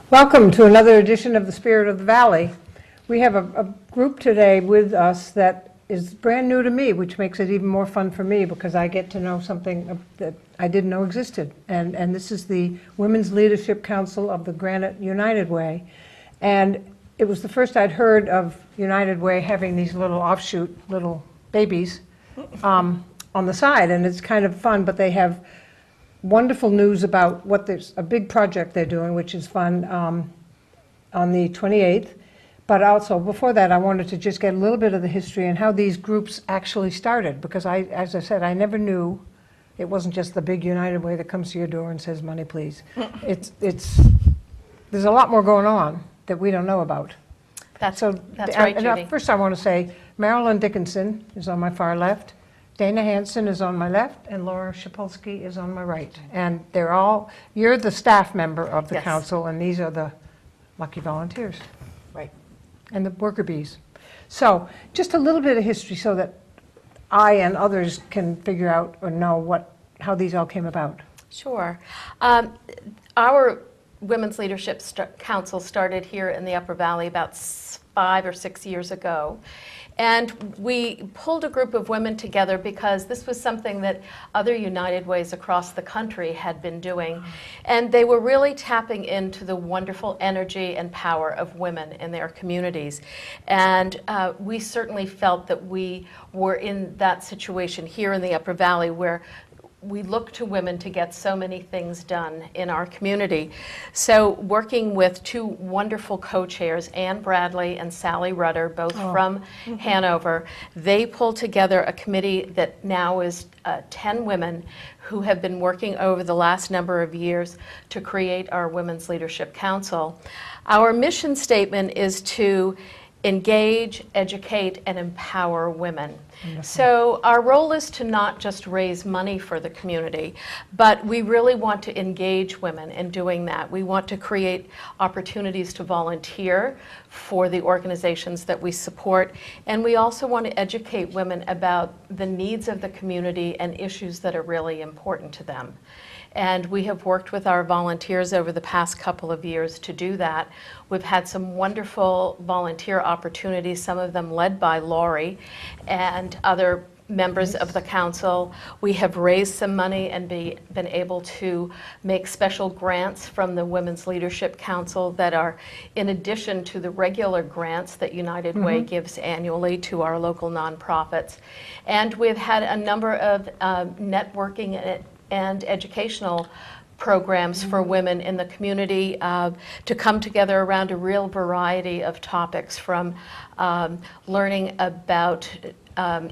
Welcome to another edition of the Spirit of the Valley. We have a group today with us that is brand new to me, which makes it even more fun for me because I get to know something that I didn't know existed. And this is the Women's Leadership Council of the Granite United Way. And it was the first I'd heard of United Way having these little offshoot little babies on the side. And it's kind of fun, but they have wonderful news about what there's a big project they're doing, which is fun, on the 28th. But also, before that, I wanted to just get a little bit of the history and how these groups actually started, because as I said, I never knew it wasn't just the big United Way that comes to your door and says, money, please. There's a lot more going on that we don't know about. That's right, Judy. First, I want to say Marilyn Dickinson is on my far left. Dana Hansen is on my left, and Laura Shapolsky is on my right. And you're the staff member of the Yes. council, and these are the lucky volunteers. Right. And the worker bees. So just a little bit of history so that I and others can figure out or know how these all came about. Sure. Our Women's Leadership Council started here in the Upper Valley about 5 or 6 years ago. And we pulled a group of women together because this was something that other United Ways across the country had been doing. And they were really tapping into the wonderful energy and power of women in their communities. And we certainly felt that we were in that situation here in the Upper Valley where we look to women to get so many things done in our community. So working with two wonderful co-chairs, Ann Bradley and Sally Rudder, both from Hanover, they pulled together a committee that now is 10 women who have been working over the last number of years to create our Women's Leadership Council. Our mission statement is to engage, educate, and empower women. Wonderful. So our role is to not just raise money for the community, but we really want to engage women in doing that. We want to create opportunities to volunteer for the organizations that we support, and we also want to educate women about the needs of the community and issues that are really important to them. And we have worked with our volunteers over the past couple of years to do that. We've had some wonderful volunteer opportunities, some of them led by Laurie and other members of the council. We have raised some money and been able to make special grants from the Women's Leadership Council that are in addition to the regular grants that United Way gives annually to our local nonprofits. And we've had a number of networking and educational programs for women in the community to come together around a real variety of topics, from learning about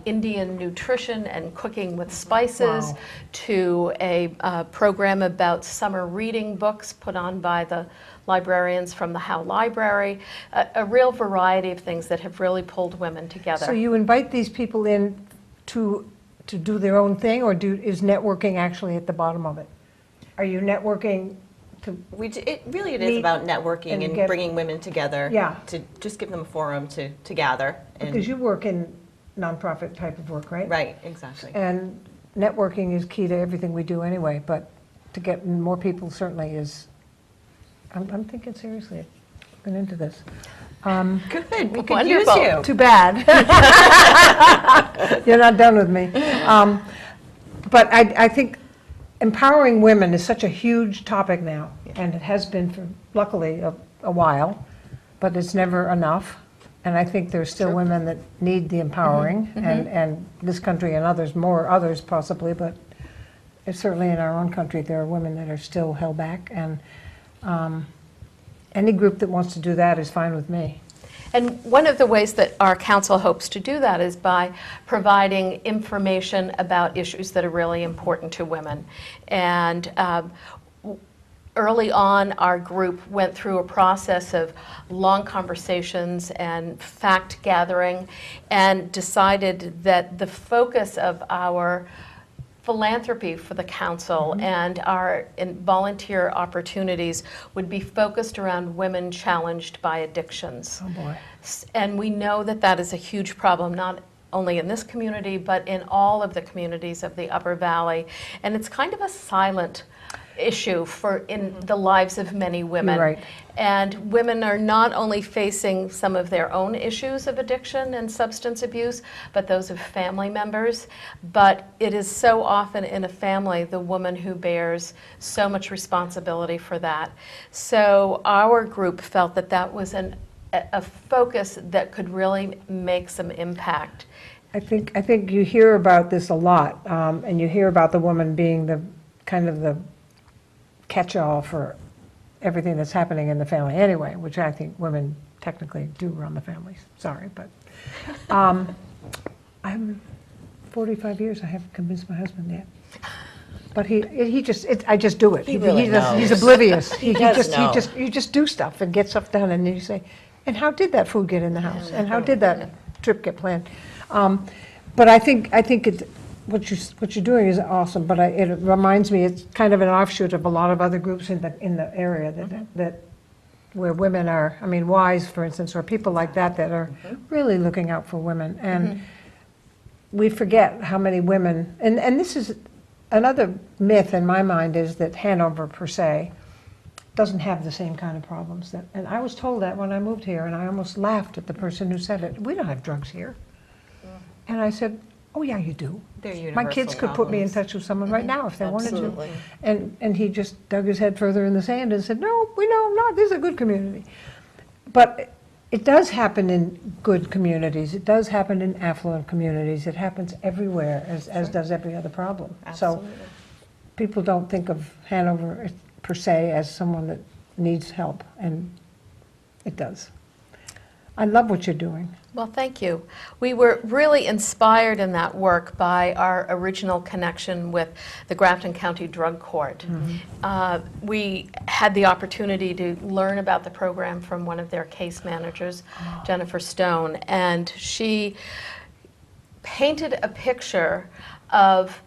Indian nutrition and cooking with spices, to a program about summer reading books put on by the librarians from the Howe Library, a real variety of things that have really pulled women together. So you invite these people in to do their own thing, or is networking actually at the bottom of it? Are you networking to It is about networking and bringing women together, to just give them a forum to gather. Because you work in nonprofit type of work, right? Right, exactly. And networking is key to everything we do anyway, but to get more people certainly is, I'm thinking seriously, looking into this. Good, we could Wonderful. use you. Too bad. You're not done with me. But I think empowering women is such a huge topic now, and it has been for, luckily, a while, but it's never enough. And I think there's still women that need the empowering, and this country and others possibly, but it's certainly in our own country there are women that are still held back, and any group that wants to do that is fine with me. And one of the ways that our council hopes to do that is by providing information about issues that are really important to women. And early on, our group went through a process of long conversations and fact gathering, and decided that the focus of our philanthropy for the council and our volunteer opportunities would be focused around women challenged by addictions. Oh boy. And we know that that is a huge problem, not only in this community, but in all of the communities of the Upper Valley. And it's kind of a silent issue in the lives of many women. You're right. And women are not only facing some of their own issues of addiction and substance abuse, but those of family members. But it is so often in a family the woman who bears so much responsibility for that. So our group felt that that was a focus that could really make some impact. I think you hear about this a lot, and you hear about the woman being the kind of the catch-all for everything that's happening in the family anyway, which I think women technically do run the families. Sorry, but I'm 45 years. I haven't convinced my husband yet. But I just do it. He really knows. He's oblivious. He does know. You just do stuff and get stuff done, and then you say, and how did that food get in the house? And how did that trip get planned? But I think it's, what you're doing is awesome, but it reminds me, it's kind of an offshoot of a lot of other groups in the area that where women are, I mean, WISE, for instance, or people like that are really looking out for women. And we forget how many women, and this is another myth in my mind, is that Hanover, per se, doesn't have the same kind of problems. And I was told that when I moved here, and I almost laughed at the person who said it. We don't have drugs here. And I said, oh yeah, you do. My kids could put me in touch with someone right now if they wanted to. And he just dug his head further in the sand and said, no, we know not. This is a good community. But it does happen in good communities. It does happen in affluent communities. It happens everywhere, as does every other problem. Absolutely. So people don't think of Hanover per se as someone that needs help, and it does. I love what you're doing. Well, thank you. We were really inspired in that work by our original connection with the Grafton County Drug Court. We had the opportunity to learn about the program from one of their case managers, Jennifer Stone, and she painted a picture of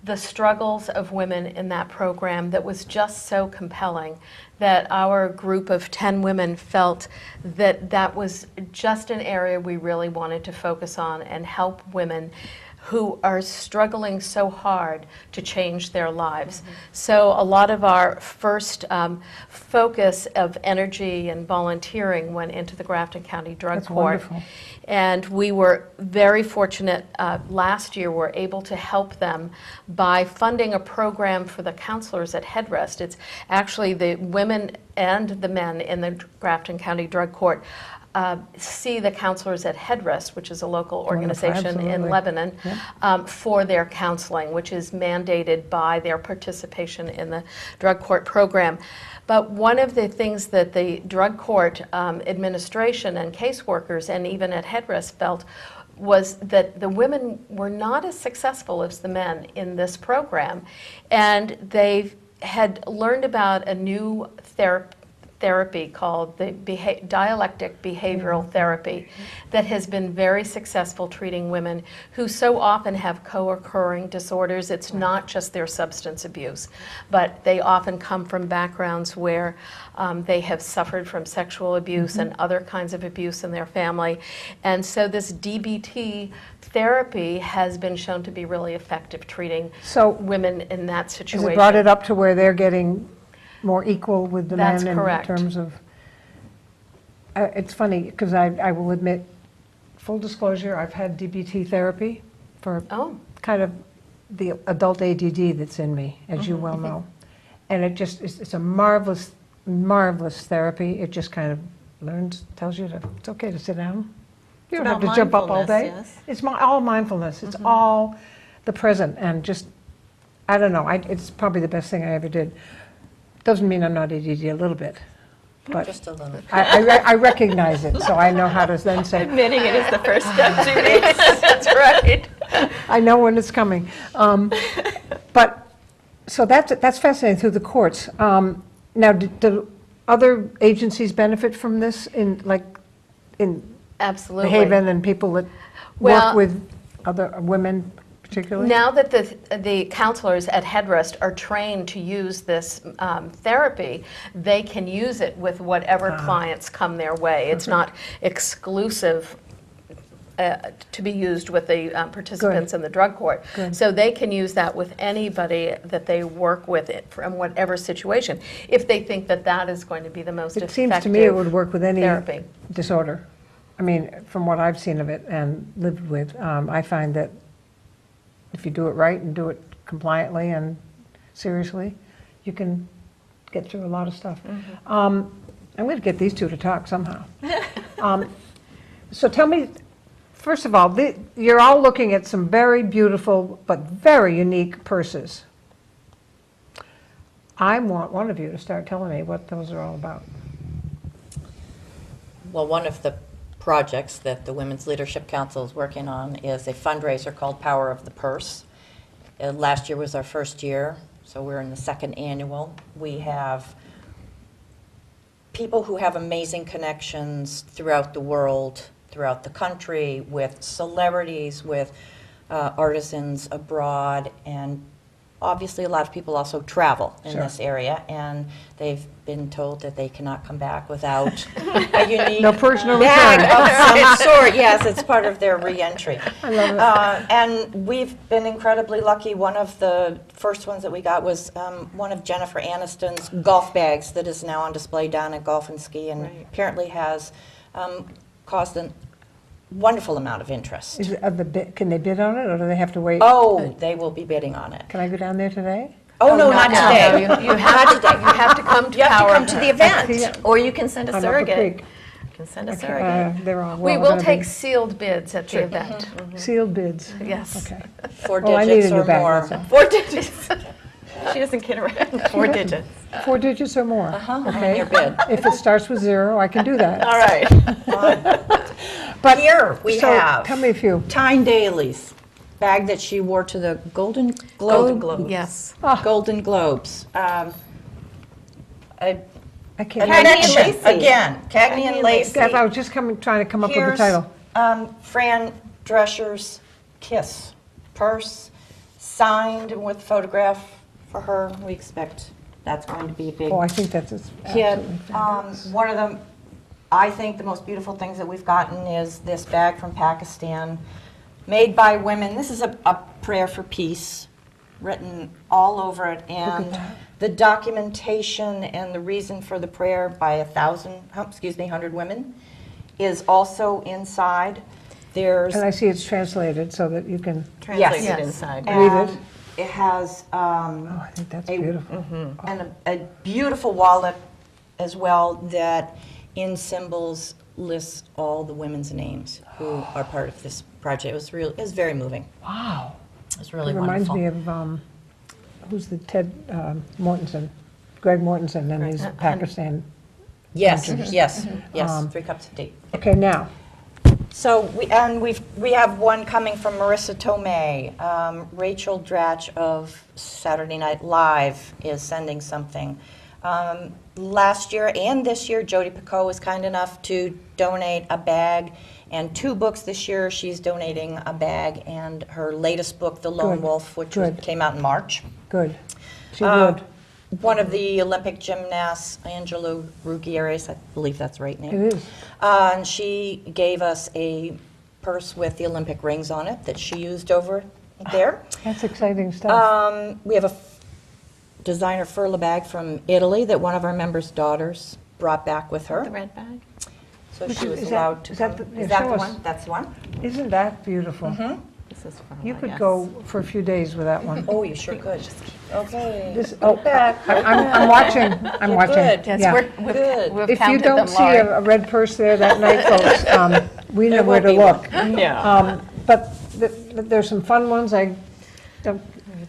the struggles of women in that program that was just so compelling that our group of 10 women felt that that was just an area we really wanted to focus on and help women who are struggling so hard to change their lives. So a lot of our first focus of energy and volunteering went into the Grafton County Drug Court. Wonderful. And we were very fortunate last year were able to help them by funding a program for the counselors at Headrest. It's actually the women and the men in the Grafton County Drug Court see the counselors at Headrest, which is a local organization in Lebanon, for their counseling, which is mandated by their participation in the drug court program. But one of the things that the drug court administration and caseworkers and even at Headrest felt was that the women were not as successful as the men in this program. And they had learned about a new therapy called the dialectic behavioral therapy that has been very successful treating women who so often have co-occurring disorders. It's not just their substance abuse, but they often come from backgrounds where they have suffered from sexual abuse and other kinds of abuse in their family. And so this DBT therapy has been shown to be really effective treating women in that situation. Has it brought it up to where they're getting more equal with the men in terms of, it's funny because I will admit, full disclosure, I've had DBT therapy for kind of the adult ADD that's in me, as you well know. And it's a marvelous, marvelous therapy. It just kind of tells you it's okay to sit down. You don't have to jump up all day. Yes. It's all mindfulness. It's all the present, and just, I don't know, it's probably the best thing I ever did. Doesn't mean I'm not ADD a little bit, but just a little. I recognize it, so I know how to then say. Admitting it is the first step, Judy. That's right. I know when it's coming. But so that's fascinating through the courts. Now, do other agencies benefit from this in Absolutely. Haven and people that work with other women? Now that the counselors at Headrest are trained to use this therapy, they can use it with whatever clients come their way. It's not exclusive to be used with the participants in the drug court. Good. So they can use that with anybody that they work with it from whatever situation, if they think that that is going to be the most It effective seems to me it would work with any therapy. disorder. I mean, from what I've seen of it and lived with, I find that if you do it right and do it compliantly and seriously, you can get through a lot of stuff. I'm going to get these two to talk somehow. So tell me, first of all, you're all looking at some very beautiful but very unique purses. I want one of you to start telling me what those are all about. Well, one of the projects that the Women's Leadership Council is working on is a fundraiser called Power of the Purse. Last year was our first year, so we're in the second annual. We have people who have amazing connections throughout the world, throughout the country, with celebrities, with artisans abroad, and obviously a lot of people also travel in this area, and they've been told that they cannot come back without a unique No personal bag return. of some sort. Yes, it's part of their re-entry. I love it. And we've been incredibly lucky. One of the first ones that we got was one of Jennifer Aniston's golf bags that is now on display down at Golf and Ski, and apparently has caused a wonderful amount of interest. Is it, can they bid on it, or do they have to wait? Oh, they will be bidding on it. Can I go down there today? Oh, no, not now. today. No, you have to come to You have to Power. come to the event. Or you can send a On Upper surrogate. Creek. You can send a surrogate. They're all We well will gonna take be sealed bids at the event. sealed bids. Yes. Okay. 4 Well, I need a digits new or bag, more. that's all. 4 digits. She doesn't kid around. 4 digits. 4 digits or more. Okay. Your bid. If it starts with 0, I can do that. All right. But Here we so have tell me a few. Tyne Daly's bag that she wore to the Golden Globe. Golden Globes. Yes. Golden Globes. A I can't. Cagney and connection Lacey. again. Cagney and Lacey. I was just trying to come up with the Here's title. Fran Drescher's Kiss purse, signed with photograph for her. We expect that's going to be a big Oh, I think that's just hit. absolutely fabulous. One of the, I think the most beautiful things that we've gotten is this bag from Pakistan, made by women. This is a prayer for peace, written all over it, and that. the documentation and the reason for the prayer by 100 women is also inside. There's And I see it's translated so that you can, Translated Yes. inside. Read it. and it has oh, I think that's a- beautiful. and a beautiful wallet as well that in symbols lists all the women's names who are part of this project. It was very moving. Wow. It was really It reminds wonderful. me of, who's the Ted Mortensen, Greg Mortensen and his Pakistan. Yes, countries. yes, yes. Um, 3 cups of tea. Okay, now, So we have one coming from Marissa Tomei. Rachel Dratch of Saturday Night Live is sending something. Last year and this year, Jodi Picoult was kind enough to donate a bag and 2 books. This year, she's donating a bag and her latest book, The Lone Good, Wolf, which good. came out in March. good. She would. One of the Olympic gymnasts, Angela Ruggieri, I believe that's the right name. It is. And she gave us a purse with the Olympic rings on it that she used over there. That's exciting stuff. We have a designer furla bag from Italy that one of our members' daughters brought back with her. The red bag. So Which she was is that- allowed to is that come. the- Is that show the us. one? That's the one? Isn't that beautiful? This is from You could go for a few days with that one. Oh, you sure could. Okay. This, oh, I'm watching, I'm You're watching. good. Yes, Yeah. Good. we've If you counted don't them, see Laurie. a red purse there that night, folks, we know There where won't to be look. Yeah. But there's some fun ones, I don't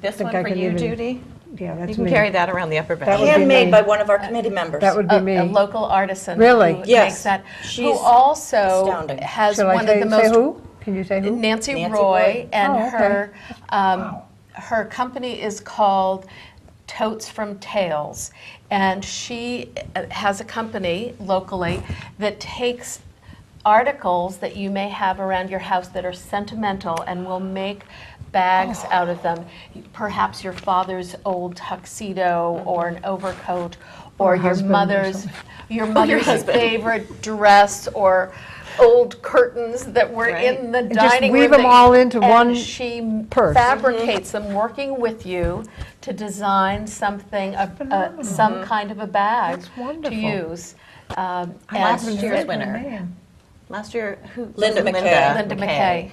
This think one I for can you, even- Judy. Yeah, You that's can me. carry that around the upper That back. would be Handmade me. by one of our committee members. That would be me. A local artisan Really? who Yes. makes that, who She's also astounding. has Shall I one of the say most who? Can you say who? Nancy Nancy Roy, Roy. and Oh, okay. her company is called Totes from Tales, and she has a company locally that takes articles that you may have around your house that are sentimental and will make bags out of them. Perhaps your father's old tuxedo or an overcoat, or Or your husband or mother's something. your mother's favorite dress, or old curtains that were Right. in the And just dining weave room. them that- all into and one she purse. fabricates them, working with you to design something, some kind of a bag That's to wonderful. use. Last and year's Oh, winner. man. Last year, who? Linda was it McKay. Linda McKay.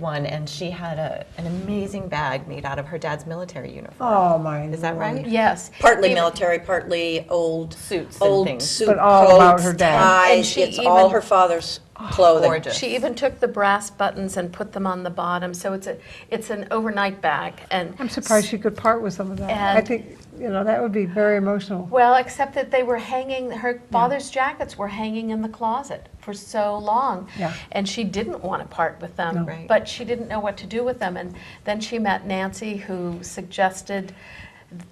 won, and she had an amazing bag made out of her dad's military uniform. Oh, my Is that Lord. right? Yes. Partly Even- military, partly old Suits and old things. suit But all about coats, her dad. ties. And she It's all even- her father's clothing. Gorgeous. She even took the brass buttons and put them on the bottom, so it's an overnight bag. And I'm surprised she could part with some of that. I And- think, that would be very emotional. Well, except that they were hanging, her father's jackets were hanging in the closet for so long. Yeah. And she didn't want to part with them, No. Right. but she didn't know what to do with them. And then she met Nancy, who suggested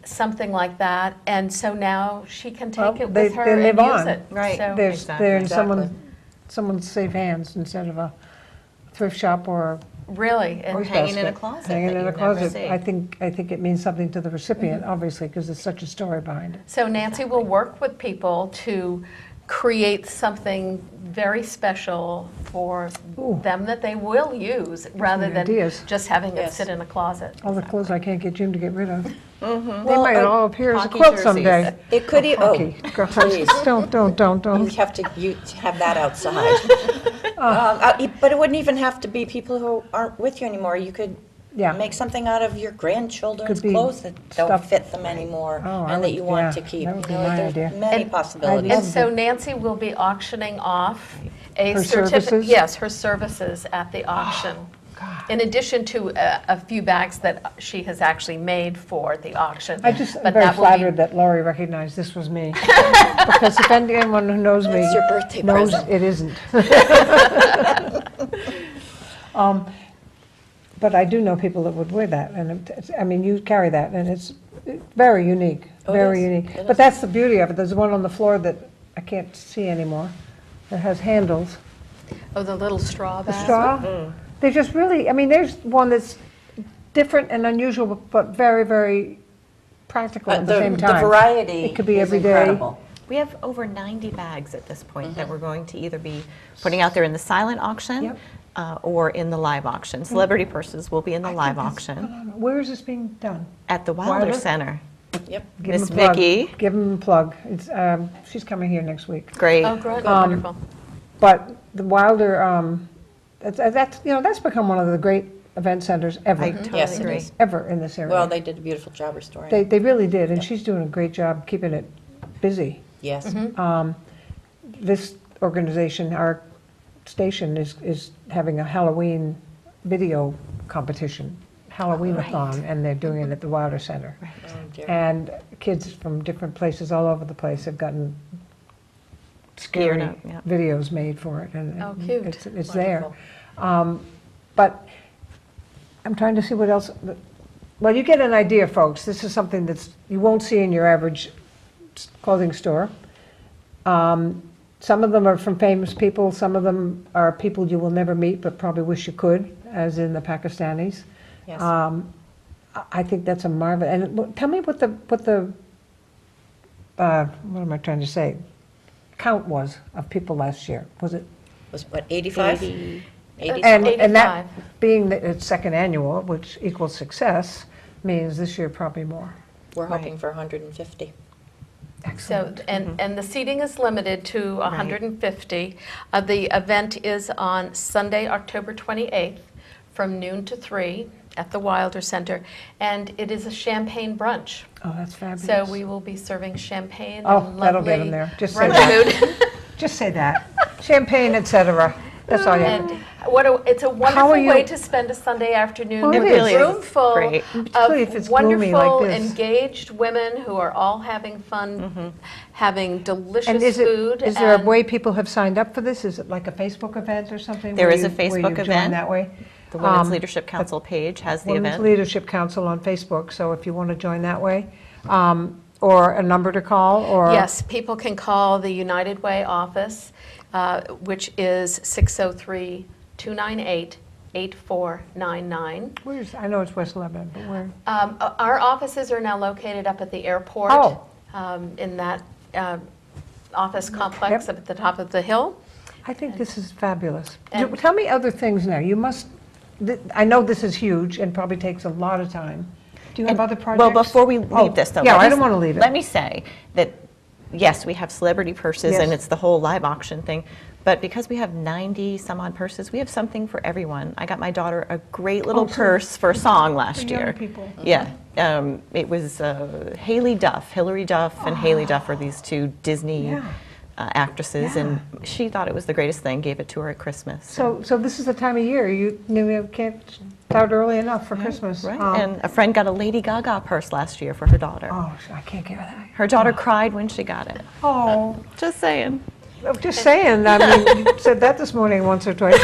something like that. And so now she can Well, take it they- with her they and live use on. it. Right. So- They're in Exactly. someone's safe hands instead of a thrift shop or Really. Or And hanging in a basket. closet Hanging that in you a never closet. see. I think it means something to the recipient, obviously, because there's such a story behind it. So Nancy will work with people to create something very special for Ooh. them that they will use rather me than ideas. just having it Yes. sit in a closet. All the clothes I can't get Jim to get rid of. They Well, might all appear as a hockey quilt jerseys. someday. It could e- Hockey. God, please. Don't. You have to have that outside. But it wouldn't even have to be people who aren't with you anymore. You could Yeah. make something out of your grandchildren's Could be clothes that don't stuff- fit them anymore Oh, I and that would- you want yeah, to keep. that would be You know, my there's idea. many And- possibilities. And so Nancy will be auctioning off a Her certificate. services? Yes, her services at the auction. In addition to a few bags that she has actually made for the auction. I just am But very that will be- flattered that Laurie recognized this was me. Because if anyone who knows me It's your birthday knows present. it isn't. But I do know people that would wear that, and I mean, you carry that, and it's very unique, Oh, it very is. unique. It But is. that's the beauty of it. There's one on the floor that I can't see anymore, that has handles. Oh, the little straw The bag. straw, they just really, I mean, there's one that's different and unusual, but very, very practical at the same time. The variety It could be is every day. incredible. We have over 90 bags at this point that we're going to either be putting out there in the silent auction Yep. or in the live auction. Celebrity purses will be in the live auction Where is this being done? at the Wilder Wilder? Center. Yep. Give 'em Miss a plug. Vicki. Give them a plug. It's, she's coming here next week. Great. Oh, great, wonderful. But the Wilder, that's become one of the great event centers ever, I totally Yes, it agree. is. ever in this area. Well, they did a beautiful job restoring. They really did, and she's doing a great job keeping it busy. Yes. This organization, our station, is having a Halloween video competition, Halloween-a-thon, and they're doing it at the Wilder Center. Oh, dear. And kids from different places all over the place have gotten scary Geared up, yeah. videos made for it, and Oh, cute. it's there. Wonderful. But I'm trying to see what else, well, you get an idea, folks. This is something you won't see in your average clothing store. Some of them are from famous people, some of them are people you will never meet but probably wish you could, as in the Pakistanis. Yes. I think that's a marvel. And tell me what the what am I trying to say? Count was of people last year. Was it? Was what, 85? 80. 80. And that 85. being that it's second annual, which equals success, means this year probably more. We're hoping Right. for 150. So, Excellent. and the seating is limited to 150. The event is on Sunday, October 28th, from noon to 3 at the Wilder Center, and it is a champagne brunch. Oh, that's fabulous. So we will be serving champagne Oh, and that'll get lovely 'em there. Just say brunch that. food. Just say that. Champagne, etc. That's all you have. And it's a wonderful are you- way to spend a Sunday afternoon. Well, it with is. a Really is room full great. Particularly if it's of gloomy like wonderful, this. engaged women who are all having fun, having delicious And food. is there a and- way people have signed up for this? Is it like a Facebook event or something? There where is a you- where you Facebook join event. that way? The Women's Um, Leadership Council page has the Women's event. Leadership Council on Facebook, so if you want to join that way, or a number to call, or? Yes, people can call the United Way office, which is 603-298-8499. Where's, I know it's West Lebanon, but where? Our offices are now located up at the airport, Oh. in that office complex up at the top of the hill. I think this is fabulous. And- Tell me other things now. You must, I know this is huge and probably takes a lot of time. Do you have other projects? Well, before we Oh, leave this, though. yeah, let I me don't wanna leave it. Let me say that, yes, we have celebrity purses, and Yes. it's the whole live auction thing, but because we have 90 some odd purses, we have something for everyone. I got my daughter a great little so purse for a song last young year. people. Yeah. It was Haley Duff, Hilary Duff and Haley Duff are these two Disney Yeah. actresses, and she thought it was the greatest thing, gave it to her at Christmas. So this is the time of year, you can't start early enough for Christmas. Right, and a friend got a Lady Gaga purse last year for her daughter. Oh, I can't get that. Her daughter cried when she got it. Oh, Just saying. just saying, I mean, you said that this morning once or twice.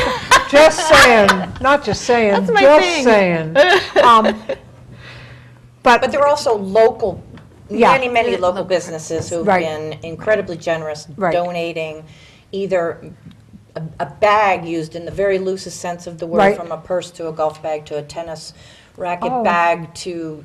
Just saying, not just saying, That's my just thing. saying. But there are also local, Yeah. many local businesses who've Right. been incredibly generous, Right. donating either a bag used in the very loosest sense of the word, Right. from a purse to a golf bag to a tennis racket Oh. bag to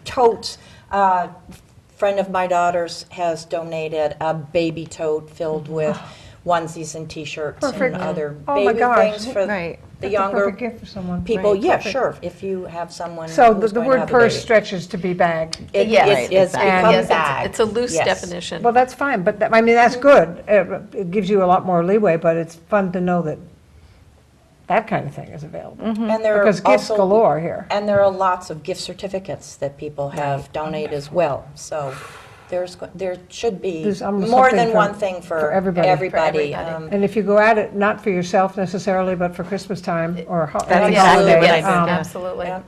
totes. Friend of my daughter's has donated a baby tote filled with onesies and T-shirts Perfect. and other Oh my baby gosh. things for Right. the That's a younger perfect gift for someone. people. Right. Yeah, Perfect. sure. If you have someone So who's the going to word have a purse baby. stretches to be bag. Yes. It's Exactly. become Yes, bag. it's a loose Yes. definition. Well, that's fine, but I mean, that's good. It gives you a lot more leeway, but it's fun to know that that kind of thing is available. And there Because are gifts also, galore here. and there are lots of gift certificates that people have donated as well. So there should be There's almost more something than for- one thing for for everybody. everybody. For everybody. And if you go at it, not for yourself necessarily, but for Christmas time or That's any exactly holiday, what I Yes, did. absolutely. Yeah.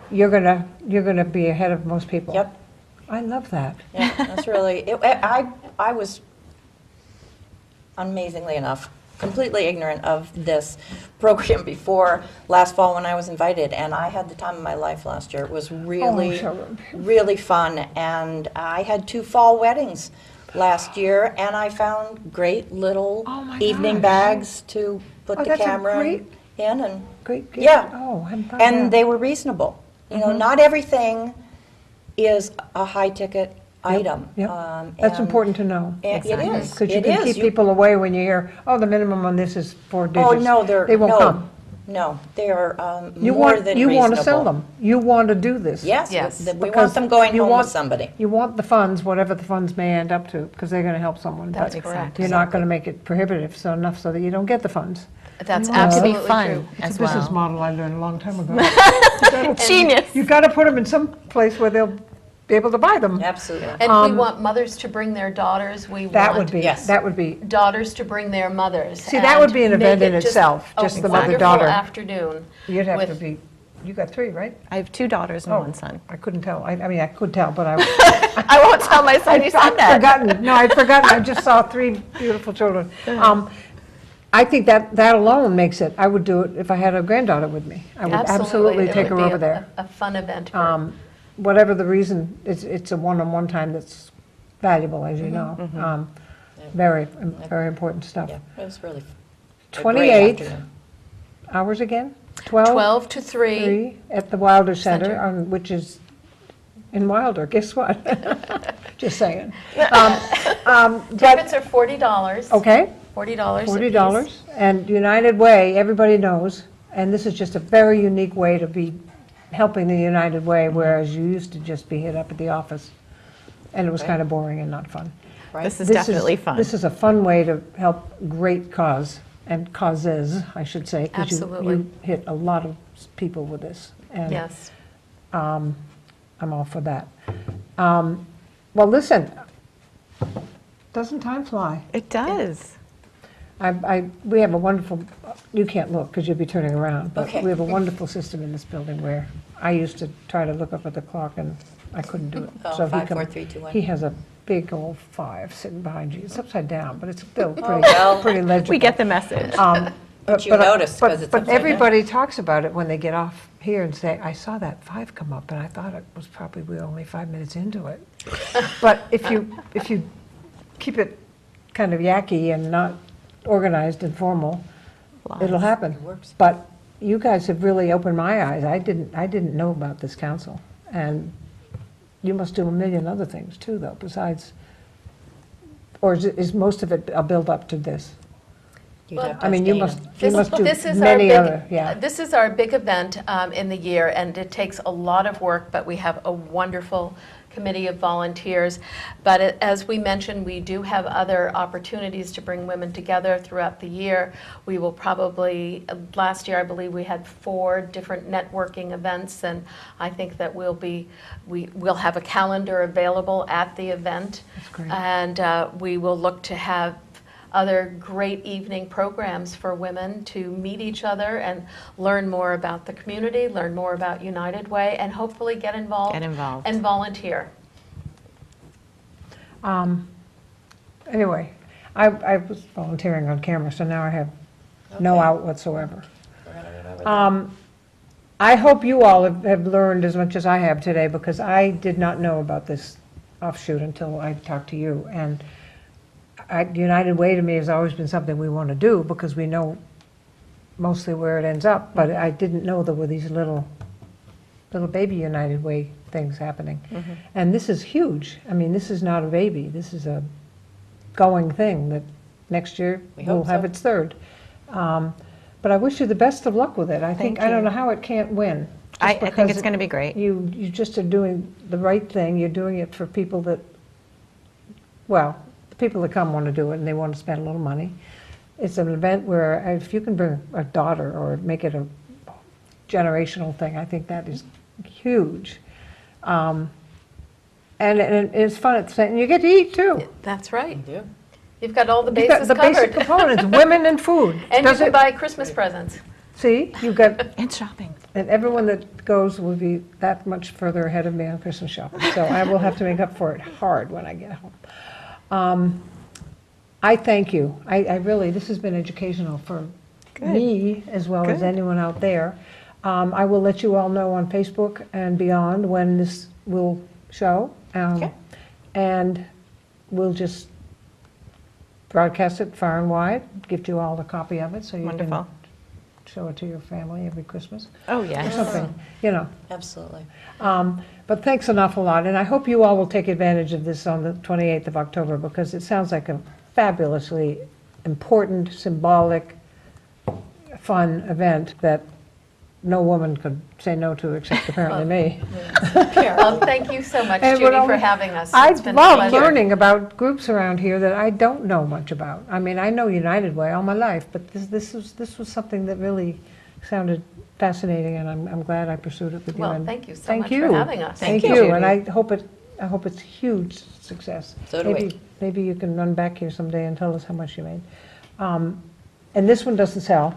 you're gonna be ahead of most people. Yep. I love that. Yeah, that's really, I was, amazingly enough, completely ignorant of this program before last fall when I was invited, and I had the time of my life last year. It was really, sure. really fun, and I had 2 fall weddings last year, and I found great little Oh my evening gosh. bags to put Oh, the that's a camera great- in, and Great gift. Yeah. Oh, I'm proud. and they were reasonable. You know, not everything is a high-ticket item. Yep. That's and- important to know. and It is. Because you It can is. keep You- people away when you hear, oh, the minimum on this is 4 digits. Oh, no, They won't come. No, they are You more want, than you reasonable. want to sell them. You want to do this. Yes, Yes. we Because want them going you home want- with somebody. You want the funds, whatever the funds may end up to, because they're going to help someone. but That's correct. You're not going to make it prohibitive, so enough so that you don't get the funds. That's want it to be absolutely fun. true. It's As a business well. model I learned a long time ago. Genius. You've got to put them in some place where they'll be able to buy them. Absolutely. And we want mothers to bring their daughters. We That want would be, Yes. that would be, daughters to bring their mothers. See, that would and be an make event in it just itself, a just the wonderful mother-daughter. afternoon. you'd have to with- be, you got 3, right? I have 2 daughters and Oh, 1 son. I couldn't tell. I mean, I could tell, but I, I won't tell my son you said I'd that. forgotten. No, I'd forgotten. I just saw 3 beautiful children. I think that alone makes it, I would do it if I had a granddaughter with me. I would absolutely It take her would be over there. A fun event. for- Whatever the reason, it's a one-on-one time that's valuable, as you know. Very, very important stuff. Yeah, it was really a great 28th, afternoon. hours again? 12? 12 to 3. 3 at the Wilder Center, Center. which is in Wilder, guess what? Just saying. Tickets are $40. Okay, $40 $40. And United Way, everybody knows, and this is just a very unique way to be helping the United Way, whereas you used to just be hit up at the office, and it was kind of boring and not fun. Right. This is definitely fun. This is a fun way to help great cause, and causes, I should say. 'cause Absolutely. you hit a lot of people with this. And Yes. I'm all for that. Well, listen, doesn't time fly? It does. We have a wonderful, you can't look because you'll be turning around, but Okay. we have a wonderful system in this building where I used to try to look up at the clock and I couldn't do it. Oh, So he 5, come- 4, 3, 2, 1. He has a big old 5 sitting behind you. It's upside down, but it's still well. pretty legible. We get the message. But you noticed 'cause it's But upside down. everybody talks about it when they get off here and say, I saw that 5 come up, and I thought it was probably, we were only 5 minutes into it. But if you keep it kind of yacky and not organized and formal, it'll happen. works. But you guys have really opened my eyes. I didn't know about this council. And you must do a million other things too, though, besides, or is most of it a build-up to this? You'd Well, have to I mean, you abstain. must do This is many our other, yeah. This is our big event in the year, and it takes a lot of work, but we have a wonderful committee of volunteers. But as we mentioned, we do have other opportunities to bring women together throughout the year. We will probably, last year I believe we had 4 different networking events, and I think that we'll have a calendar available at the event. That's great. And we will look to have other great evening programs for women to meet each other and learn more about the community, learn more about United Way, and hopefully get involved. Get involved. And volunteer. Anyway, I was volunteering on camera, so now I have no Okay. out whatsoever. We're gonna remember that. I hope you all have learned as much as I have today, because I did not know about this offshoot until I talked to you. And United Way to me has always been something we want to do, because we know mostly where it ends up, but I didn't know there were these little baby United Way things happening. And this is huge. I mean, this is not a baby. This is a going thing that next year We will hope have so. its third. But I wish you the best of luck with it. I think, Thank I don't you. know how it can't win. I just think because it's going to be great. You just are doing the right thing. You're doing it for people that, well, the people that come want to do it and they want to spend a little money. It's an event where if you can bring a daughter or make it a generational thing, I think that is huge. And it's fun at the same, and you get to eat too. That's right. We do. You've got all the You've got bases the basic covered. components, women and food. And you Does can it- buy Christmas presents. See, you've got, And shopping. and everyone that goes will be that much further ahead of me on Christmas shopping. So I will have to make up for it hard when I get home. I thank you. I really, this has been educational for me as well as Good. anyone out there. I will let you all know on Facebook and beyond when this will show. Okay. And we'll just broadcast it far and wide, give you all a copy of it so you can Wonderful. show it to your family every Christmas Oh, or yes. something, you know. Absolutely. But thanks an awful lot, and I hope you all will take advantage of this on the 28th of October, because it sounds like a fabulously important, symbolic, fun event that no woman could say no to except apparently me. Well, thank you so much, And Judy, what for I'll- having us. I It's been a love pleasure. learning about groups around here that I don't know much about. I mean, I know United Way all my life, but this was something that really sounded fascinating, and I'm glad I pursued it with you. Well, and thank you so thank much you. for having us. Thank Thank you, you, and I hope it's huge success. So do we. Maybe you can run back here someday and tell us how much you made. And this one doesn't sell.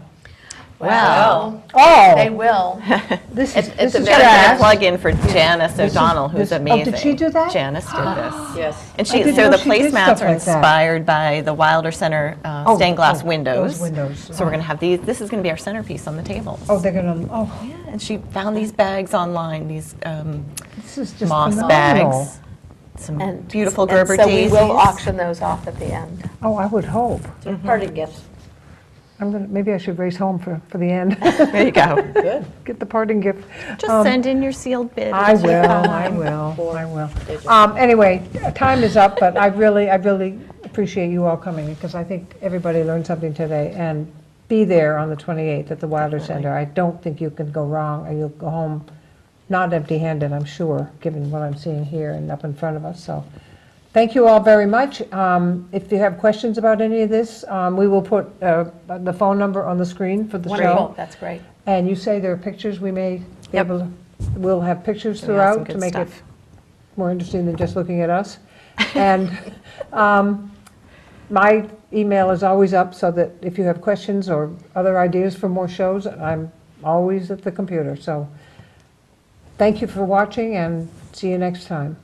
Well, Oh, they will. this At is the this is very Jazz. end. Plug in for Janice This is- O'Donnell, who's this- oh, amazing. did she do that? Janice did this. Yes. And I she, didn't so know the she did placemats stuff are like that. inspired by the Wilder Center stained glass windows. Those windows. So we're going to have these. This is going to be our centerpiece on the tables. Oh, they're gonna, oh, Yeah, and she found these bags online, these this is just moss phenomenal. bags, some And- beautiful and Gerber so we daisies. will auction those off at the end. Oh, I would hope. So party gifts. Maybe I should race home for the end. There you go. Good. Get the parting gift. Just send in your sealed bid. I will, I will. digits. Anyway, time is up, but I really appreciate you all coming, because I think everybody learned something today. And be there on the 28th at the Wilder Center. I don't think you can go wrong, or you'll go home not empty-handed, I'm sure, given what I'm seeing here and up in front of us. So thank you all very much. If you have questions about any of this, we will put the phone number on the screen for the Wonderful, show. that's great. And you say there are pictures we may be Yep. able to, we'll have pictures We have some throughout to good make it stuff. more interesting than just looking at us. And my email is always up, so that if you have questions or other ideas for more shows, I'm always at the computer. So thank you for watching, and see you next time.